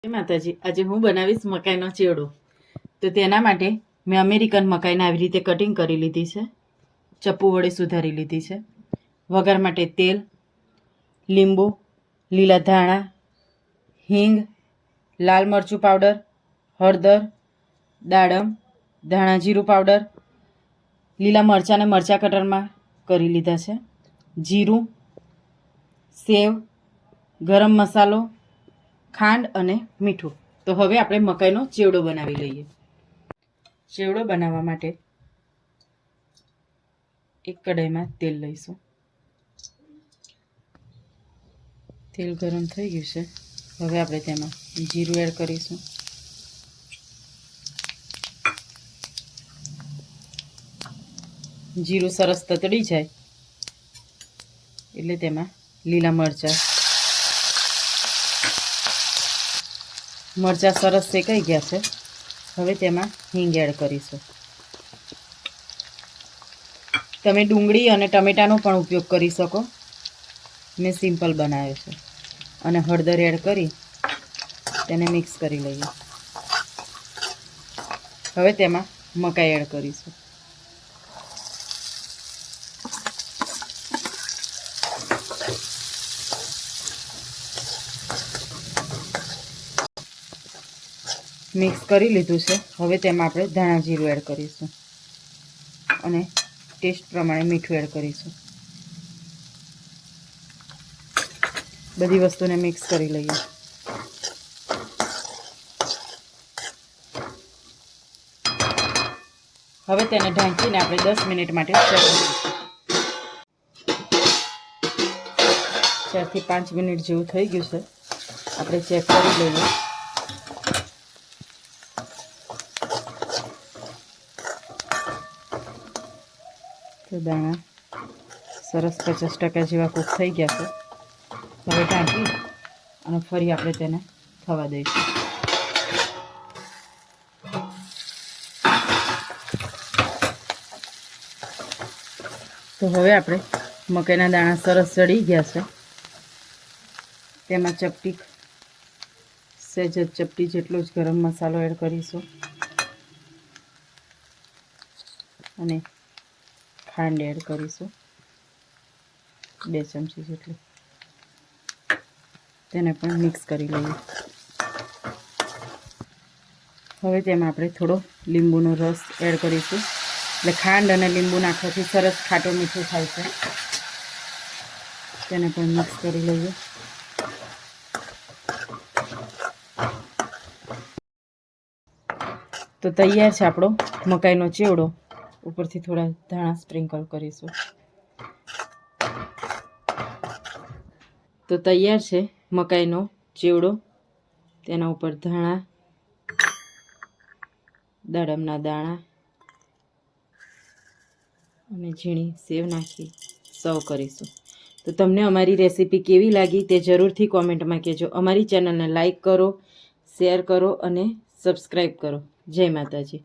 માતાજી, આજે હું બનાવીશ મકાઈનો ચેવડો. તો તેના માટે મેં અમેરિકન મકાઈને આવી રીતે કટિંગ કરી લીધી છે, ચપ્પુ વડે સુધારી લીધી છે. વઘાર માટે તેલ, લીંબુ, લીલા ધાણા, હિંગ, લાલ મરચું પાવડર, હળદર, દાડમ, ધાણા જીરું પાવડર, લીલા મરચાંને મરચાં કટરમાં કરી લીધા છે, જીરું, સેવ, ગરમ મસાલો, ખાંડ અને મીઠું. તો હવે આપણે મકાઈનો ચેવડો બનાવી લઈએ. ચેવડો બનાવવા માટે એક કઢાઈમાં તેલ લઈશું. તેલ ગરમ થઈ ગયું છે. હવે આપણે તેમાં જીરું એડ કરીશું. જીરું સરસ તતડી જાય એટલે તેમાં લીલા મરચાં સરસ શેકાઈ ગયા છે. હવે તેમાં હિંગ એડ કરીશું. તમે ડુંગળી અને ટમેટાનો પણ ઉપયોગ કરી શકો. મેં સિમ્પલ બનાવ્યો છે. અને હળદર એડ કરી તેને મિક્સ કરી લઈએ. હવે તેમાં મકાઈ એડ કરીશું. મિક્સ કરી લીધું છે. હવે તેમાં આપણે ધાણા જીરું એડ કરીશું અને ટેસ્ટ પ્રમાણે મીઠું એડ કરીશું. બધી વસ્તુને મિક્સ કરી લઈએ. હવે તેને ઢાંકીને આપણે 10 મિનિટ માટે ચેક 4 થી 5 મિનિટ જેવું થઈ ગયું છે. આપણે ચેક કરી લઈએ. તો દાણા સરસ 50% જેવા કૂક થઈ ગયા છે. હવે ઢાંકી અને ફરી આપણે તેને થવા દઈશું. તો હવે આપણે મકાઈના દાણા સરસ ચડી ગયા છે. તેમાં સહેજ ચપટી જેટલો જ ગરમ મસાલો એડ કરીશું અને ખાંડ એડ કરીશું 2 ચમચી જેટલી. તેને પણ મિક્સ કરી લઈએ. હવે તેમાં આપણે થોડો લીંબુનો રસ એડ કરીશું. એટલે ખાંડ અને લીંબુ નાખવાથી સરસ ખાટું મીઠું થાય છે. તેને પણ મિક્સ કરી લઈએ. તો તૈયાર છે આપણો મકાઈનો ચેવડો. ઉપરથી થોડા ધાણા સ્પ્રિંકલ કરીશું. તો તૈયાર છે મકાઈનો ચેવડો. તેના ઉપર ધાણા, દાડમના દાણા અને ઝીણી સેવ નાખી સર્વ કરીશું. તો તમને અમારી રેસીપી કેવી લાગી તે જરૂરથી કોમેન્ટમાં કહેજો. અમારી ચેનલને લાઈક કરો, શેર કરો અને સબસ્ક્રાઈબ કરો. જય માતાજી.